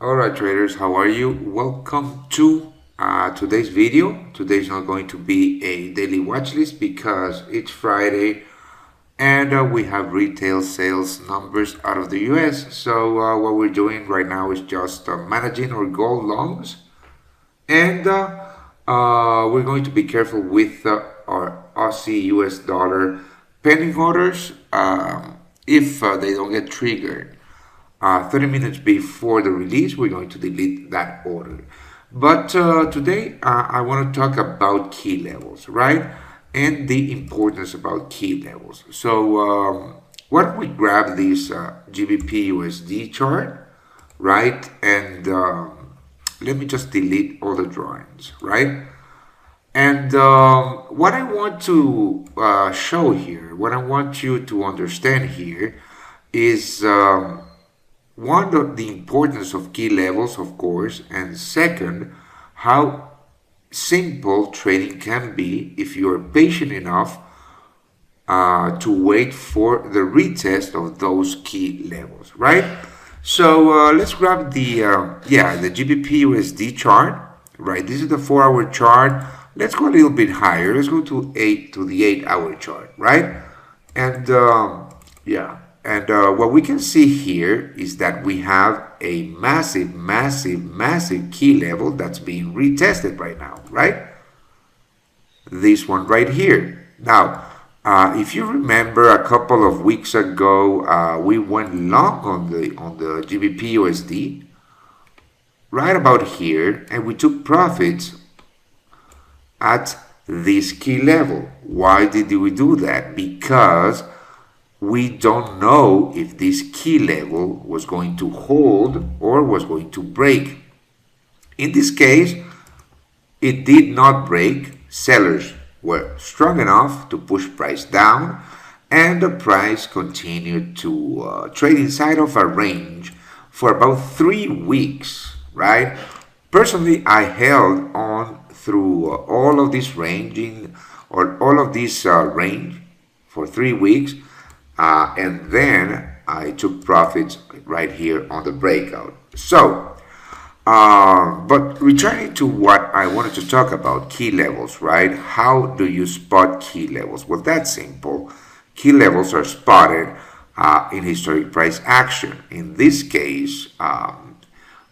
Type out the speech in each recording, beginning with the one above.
Alright traders, how are you? Welcome to today's video. Today's not going to be a daily watch list because it's Friday and we have retail sales numbers out of the US. So what we're doing right now is just managing our gold longs, and we're going to be careful with our Aussie US dollar pending orders if they don't get triggered. 30 minutes before the release, we're going to delete that order. But today, I want to talk about key levels, right? And the importance about key levels. So, why don't we grab this GBPUSD chart, right? And let me just delete all the drawings, right? And what I want to show here, what I want you to understand here is one, the importance of key levels, of course, and second, how simple trading can be if you are patient enough to wait for the retest of those key levels, right? So let's grab the GBPUSD chart, right? This is the 4-hour chart. Let's go a little bit higher. Let's go to the 8-hour chart, right? And what we can see here is that we have a massive key level that's being retested right now, right? This one right here. Now, if you remember a couple of weeks ago, we went long on the GBPUSD, right about here, and we took profits at this key level. Why did we do that? Because we don't know if this key level was going to hold or was going to break. In this case, it did not break. Sellers were strong enough to push price down, and the price continued to trade inside of a range for about 3 weeks, right? Personally, I held on through all of this ranging or all of this range for 3 weeks. And then I took profits right here on the breakout. So, but returning to what I wanted to talk about, key levels, right? How do you spot key levels? Well, that's simple. Key levels are spotted in historic price action. In this case,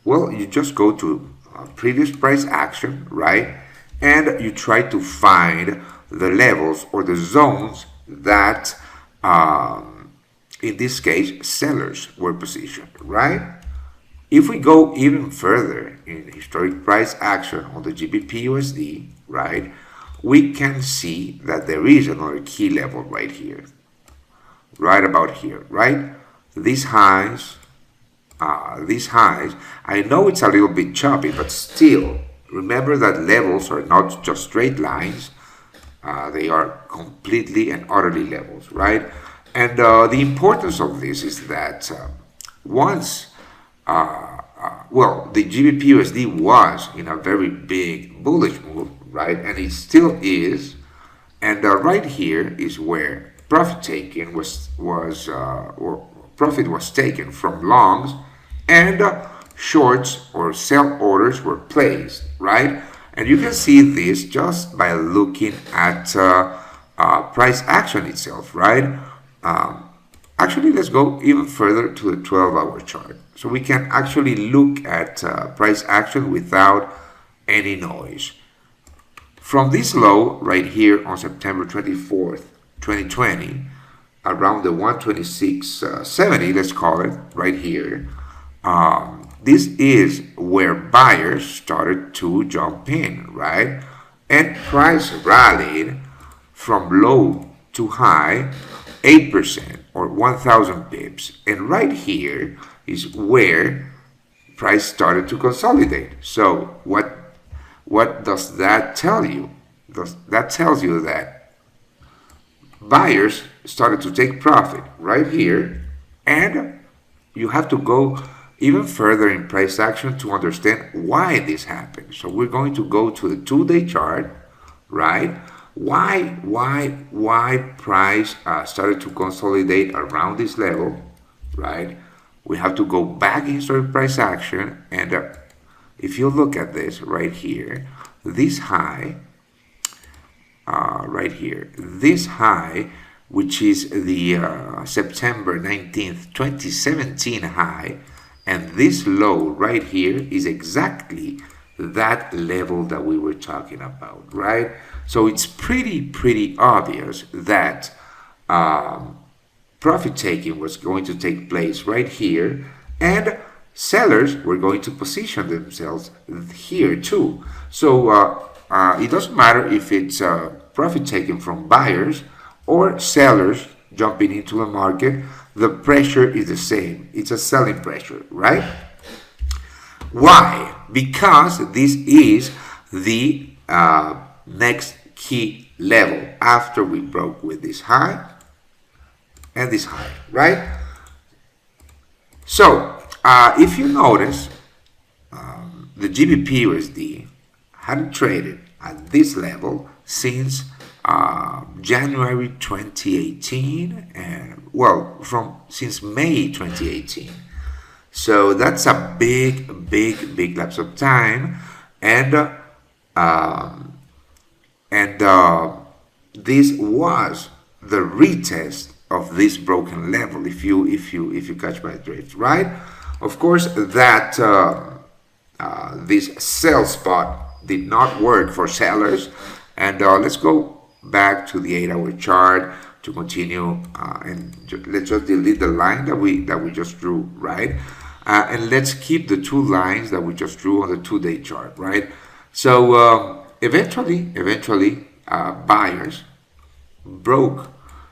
you just go to previous price action, right? And you try to find the levels or the zones that in this case, sellers were positioned, right? If we go even further in historic price action on the GBPUSD, right, we can see that there is another key level right here, right about here, right? These highs, I know it's a little bit choppy, but still, remember that levels are not just straight lines. They are completely and utterly levels, right? And the importance of this is that once, the GBPUSD was in a very big bullish move, right? And it still is. And right here is where profit taken profit was taken from longs, and shorts or sell orders were placed, right? And you can see this just by looking at price action itself, right? Actually, let's go even further to the 12-hour chart. So we can actually look at price action without any noise. From this low right here on September 24th, 2020, around the 126.70, let's call it, right here, this is where buyers started to jump in, right? And price rallied from low to high 8% or 1,000 pips. And right here is where price started to consolidate. So what does that tell you? That tells you that buyers started to take profit right here, and you have to go even further in price action to understand why this happened. So we're going to go to the 2-day chart, right? Why price started to consolidate around this level, right? we have to go back in historic price action, and if you look at this right here, this high right here, this high, which is the September 19th 2017 high, and this low right here is exactly that level that we were talking about, right? So it's pretty obvious that profit taking was going to take place right here, and sellers were going to position themselves here too. So it doesn't matter if it's profit taking from buyers or sellers jumping into the market, the pressure is the same. It's a selling pressure, right? Why? Because this is the next key level after we broke with this high and this high, right? So if you notice, the GBPUSD hadn't traded at this level since January 2018, and well, since May 2018. So that's a big lapse of time, and this was the retest of this broken level. If you catch my drift, right? Of course, that this sell spot did not work for sellers, and let's go back to the 8-hour chart to continue, and let's just delete the line that we just drew, right? And let's keep the two lines that we just drew on the 2-day chart, right? So eventually, buyers broke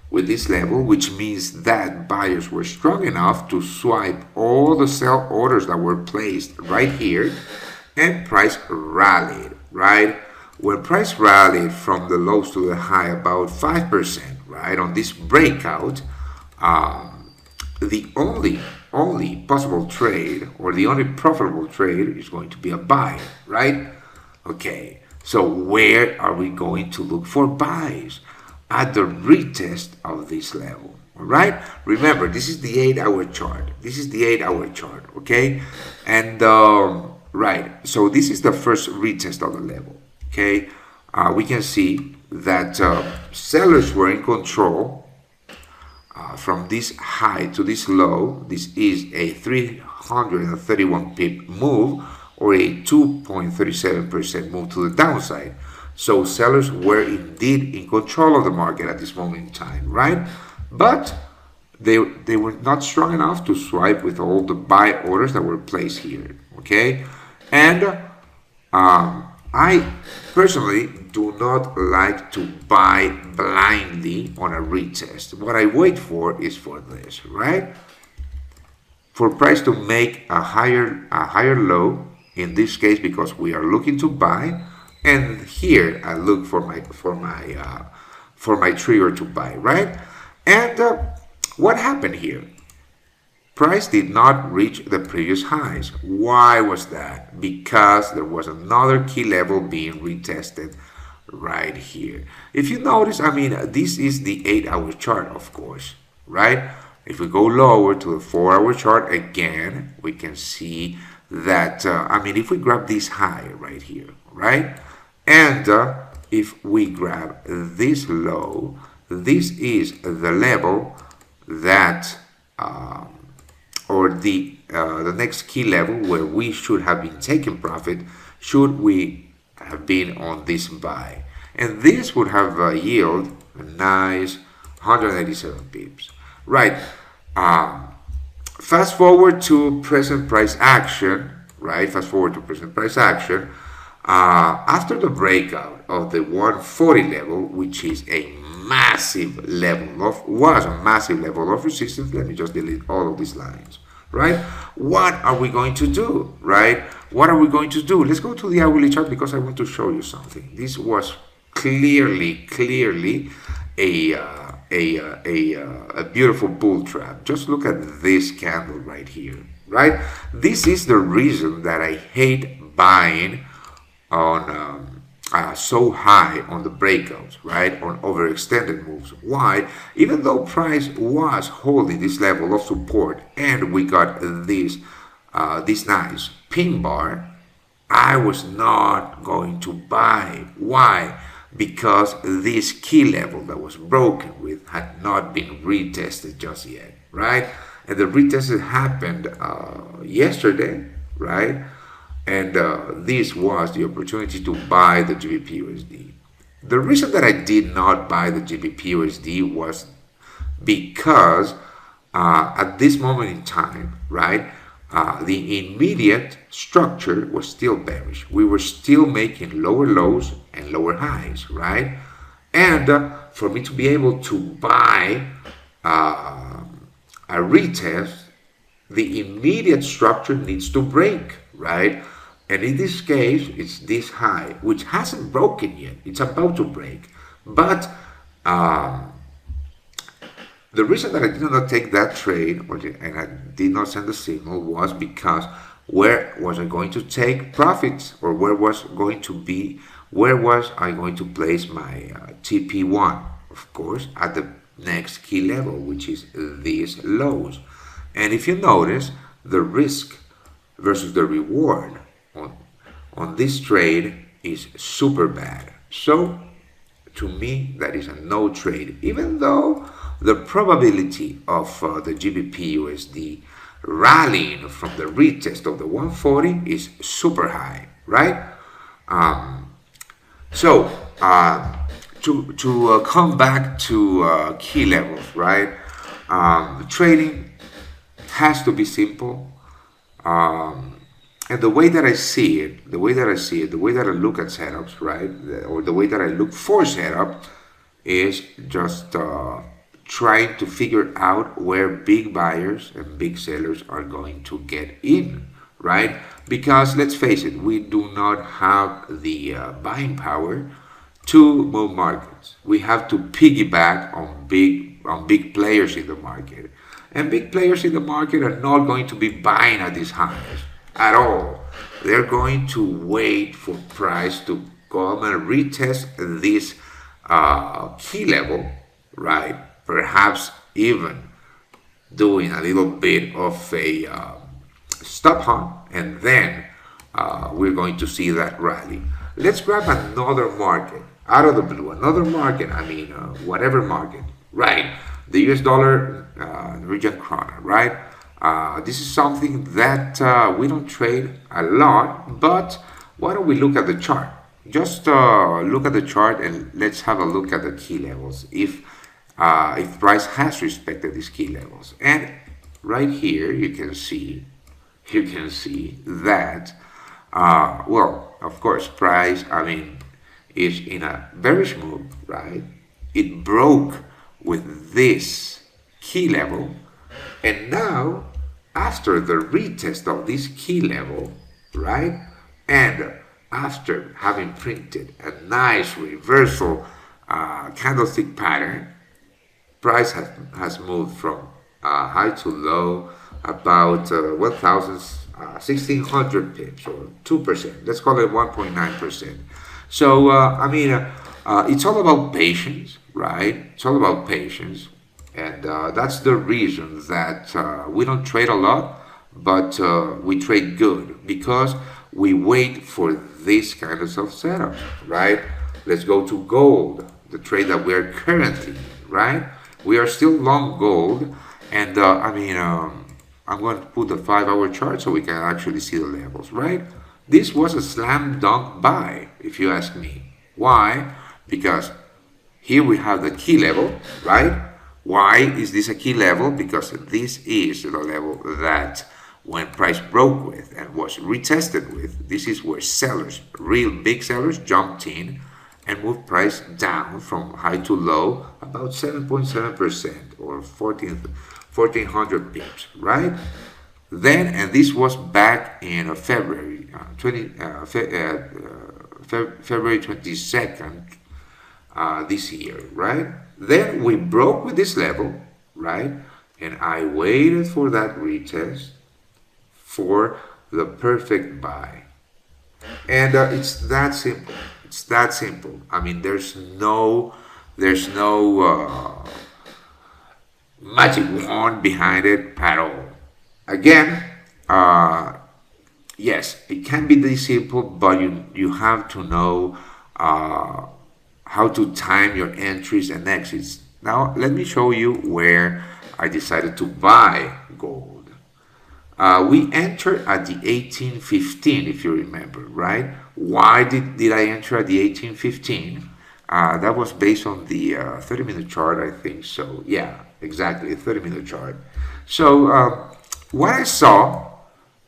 with this level, which means that buyers were strong enough to swipe all the sell orders that were placed right here, and price rallied, right? When price rallied from the lows to the high about 5%, right, on this breakout, the only possible trade, or the only profitable trade, is going to be a buy, right? Okay, so where are we going to look for buys? At the retest of this level, all right? Remember, this is the 8-hour chart. This is the 8-hour chart, okay? And right, so this is the first retest of the level, okay? We can see that sellers were in control from this high to this low. This is a 331 pip move, or a 2.37% move to the downside. So sellers were indeed in control of the market at this moment in time, right? But they were not strong enough to swipe with all the buy orders that were placed here, okay? And I personally do not like to buy blindly on a retest. What I wait for is for this, right? For price to make a higher low, in this case, because we are looking to buy, and here I look for my trigger to buy, right? And what happened here? Price did not reach the previous highs. Why was that? Because there was another key level being retested right here. If you notice, I mean, this is the 8-hour chart, of course, right? If we go lower to the 4-hour chart again, we can see that, I mean, if we grab this high right here, right? And if we grab this low, this is the level that, or the next key level where we should have been taking profit should we have been on this buy. And this would have yield a nice 187 pips. Right. Fast forward to present price action, right? Fast forward to present price action. After the breakout of the 140 level, which is a massive level of, was a massive level of resistance. Let me just delete all of these lines, right? What are we going to do, right? What are we going to do? Let's go to the hourly chart because I want to show you something. This was clearly a beautiful bull trap. Just look at this candle right here, right? This is the reason that I hate buying on so high on the breakouts, right? On overextended moves. Why? Even though price was holding this level of support and we got this nice pin bar, I was not going to buy. Why? Because this key level that was broken with had not been retested just yet, right? And the retest happened yesterday, right? And this was the opportunity to buy the GBPUSD. The reason that I did not buy the GBPUSD was because at this moment in time, right, the immediate structure was still bearish. We were still making lower lows and lower highs, right? And for me to be able to buy a retest, the immediate structure needs to break, right? And in this case, it's this high, which hasn't broken yet. It's about to break. But the reason that I did not take that trade and I did not send the signal was because where was I going to take profits, or where was I going to place my TP1? Of course, at the next key level, which is these lows. And if you notice, the risk versus the reward on this trade is super bad. So to me, that is a no trade, even though the probability of the GBPUSD rallying from the retest of the 140 is super high, right? To come back to key levels, right? Trading has to be simple. And the way that I see it, the way that I look at setups, right, or the way that I look for setup is just trying to figure out where big buyers and big sellers are going to get in, right? Because let's face it, we do not have the buying power to move markets. We have to piggyback on big players in the market. And big players in the market are not going to be buying at these highs at all. They're going to wait for price to come and retest this key level, right? Perhaps even doing a little bit of a stop hunt, and then we're going to see that rally. Let's grab another market out of the blue. Another market, whatever market, right? The US dollar, Norwegian krona, right? This is something that we don't trade a lot, but why don't we look at the chart? Just look at the chart and let's have a look at the key levels. If price has respected these key levels, and right here you can see that well, of course, price is in a bearish move, right? It broke with this key level, and now after the retest of this key level, right, and after having printed a nice reversal candlestick pattern, price has moved from high to low about 1,600 pips, or 2%. Let's call it 1.9%. So it's all about patience, right? It's all about patience, and that's the reason that we don't trade a lot, but we trade good, because we wait for this kind of setup, right? Let's go to gold, the trade that we're currently in, right? We are still long gold, and I'm going to put the 5-hour chart so we can actually see the levels, right? This was a slam dunk buy, if you ask me. Why? Because here we have the key level, right? Why is this a key level? Because this is the level that when price broke with and was retested with, this is where sellers, real big sellers, jumped in and moved price down from high to low about 7.7%, or 1,400 pips, right? Then, and this was back in February 22nd this year, right? Then we broke with this level, right? And I waited for that retest for the perfect buy. And it's that simple. It's that simple. I mean, there's no magic wand behind it at all. Again, yes, it can be this simple, but you have to know how to time your entries and exits. Now, let me show you where I decided to buy gold. We entered at the 1815, if you remember, right? Why did I enter at the 1815? That was based on the 30-minute chart, I think so. Yeah, exactly, a 30-minute chart. So what I saw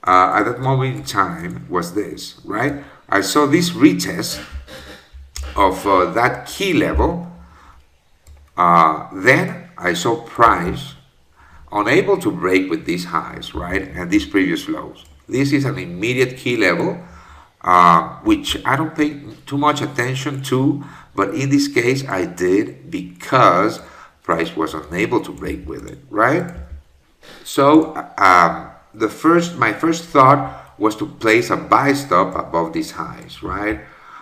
at that moment in time was this, right? I saw this retest of that key level. Then I saw price unable to break with these highs, right, and these previous lows. This is an immediate key level, which I don't pay too much attention to, but in this case I did because price was unable to break with it, right? So my first thought was to place a buy stop above these highs, right?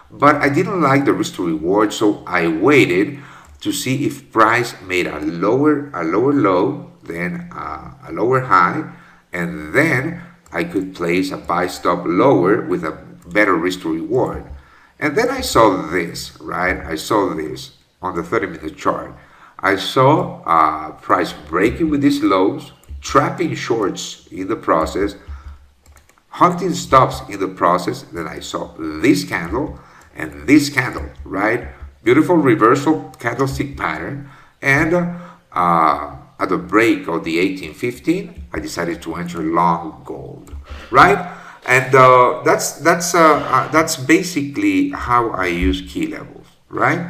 But I didn't like the risk to reward, so I waited to see if price made a lower low, then a lower high, and then I could place a buy stop lower with a better risk to reward. And then I saw this, right? I saw this on the 30-minute chart. I saw price breaking with these lows, trapping shorts in the process, hunting stops in the process. Then I saw this candle and this candle, right? Beautiful reversal candlestick pattern. And at the break of the 1815, I decided to enter long gold, right? And that's basically how I use key levels, right?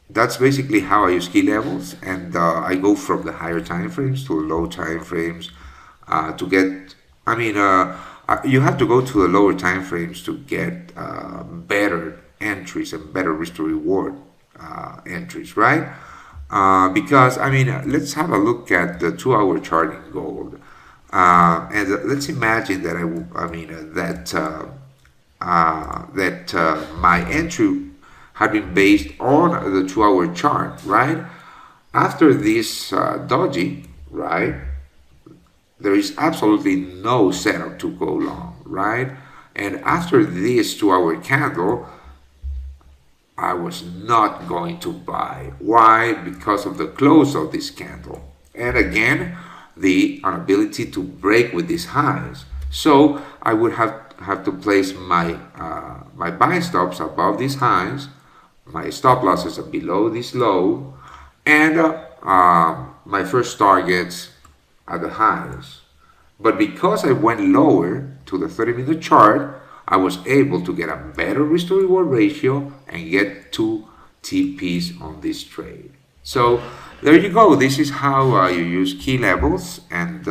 That's basically how I use key levels, and I go from the higher time frames to low time frames to get. I mean, you have to go to the lower time frames to get better entries and better risk to reward entries, right? Because I mean, let's have a look at the 2-hour chart in gold, and let's imagine that my entry had been based on the 2-hour chart, right? After this doji, right, there is absolutely no setup to go long, right? And after this 2-hour candle, I was not going to buy. Why? Because of the close of this candle. And again, the inability to break with these highs. So I would have to place my my buy stops above these highs, my stop losses are below this low, and my first targets at the highs. But because I went lower to the 30-minute chart, I was able to get a better risk to reward ratio and get 2 TPs on this trade. So there you go. This is how you use key levels. And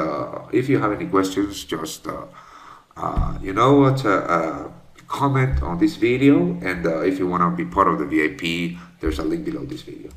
if you have any questions, just comment on this video. And if you want to be part of the VIP, there's a link below this video.